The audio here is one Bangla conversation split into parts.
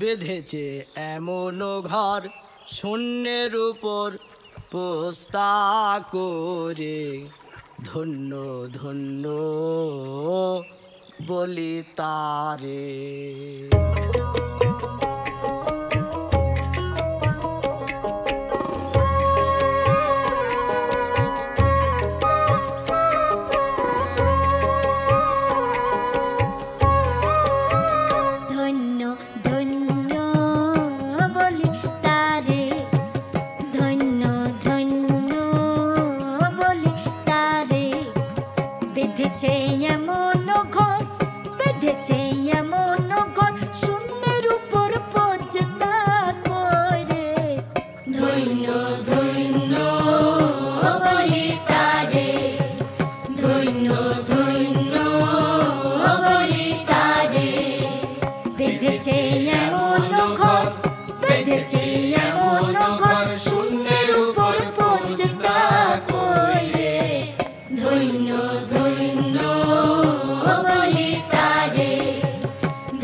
বেঁধেছে এমনও ঘর শূন্যের উপর পোস্তা করে। ধন্য ধন্য বলি তারে। বেঁধেছে এমন ঘর, বেঁধেছে এমন ঘর শূন্যের উপর পোস্তা করে। ধন্য ধন্য বলি তারে, ধন্য ধন্য বলি তারে। বেঁধেছে এমন ঘর, বেঁধেছে এমন ঘর শূন্যের উপর পোস্তা করে। ধন্য ধন্য বলি তারে,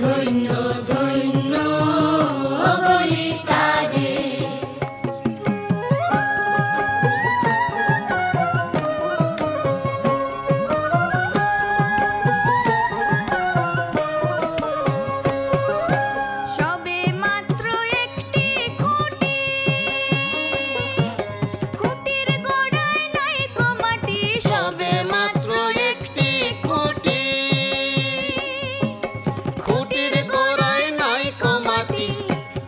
ধন্য ধন্য বলি তারে। সবে মাত্র একটি খুঁটি, খুঁটির গোড়ায় নাই কো মাটি। সবে মাত্র একটি খুঁটি, খুঁটির গোড়ায় নাই কো মাটি।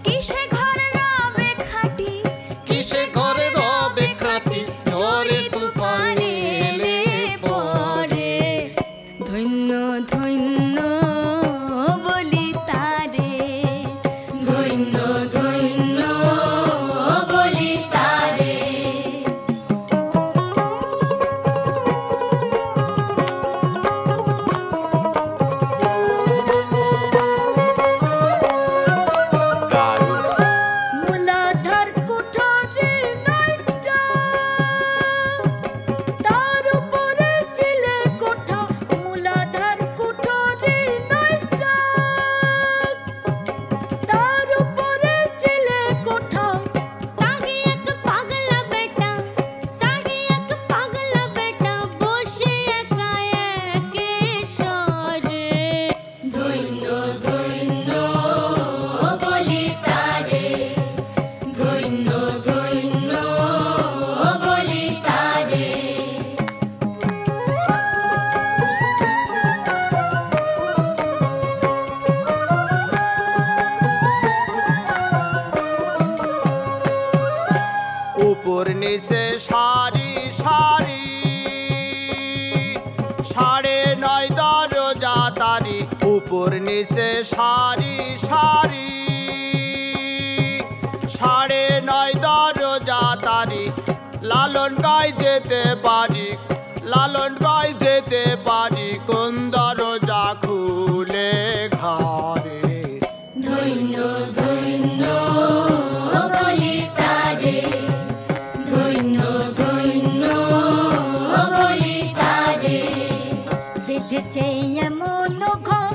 কিসে ঘর রবে খাটি, কিসে ঘরে রবে খাটি, ঝড়ে তুফানে এলে পরে। ধন্য ধন্য বলি তারে, ধন্য ধন্য বলি তারে। মূলাধার কুঠরি নয়টা, তার উপরে চিলে কোঠা। মূলাধার কুঠরি নয়টা, তার উপরে চিলে কোঠা। তাহি এক পাগলা বেটা, তাহি এক পাগলা বেটা বসে একা একে সরে। ধন্য ধন্য বলি তারে, ধন্য ধন্য বলি তারে। উপর নিচে সারি সারি, 9.5 দরজা তারি। উপর নিচে সারি সারি, 9.5 দরজা তারি। লালন গায় যেতে পারি, লালন গায় যেতে পারি, কোন দরজা খুলে ঘরে। ধন্য ধন্য বলি তারে, ধন্য ধন্য বলি তারে। বেঁধেছে এমন ঘর,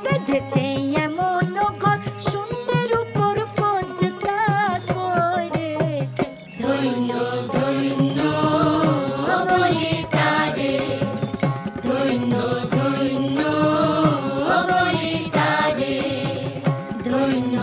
বেঁধেছে এমন ঘর শূন্যের উপর পোস্তা করে। ধন্য ধন্য বলি তারে, ধন্য ধন্য বলি তারে, ধন্য।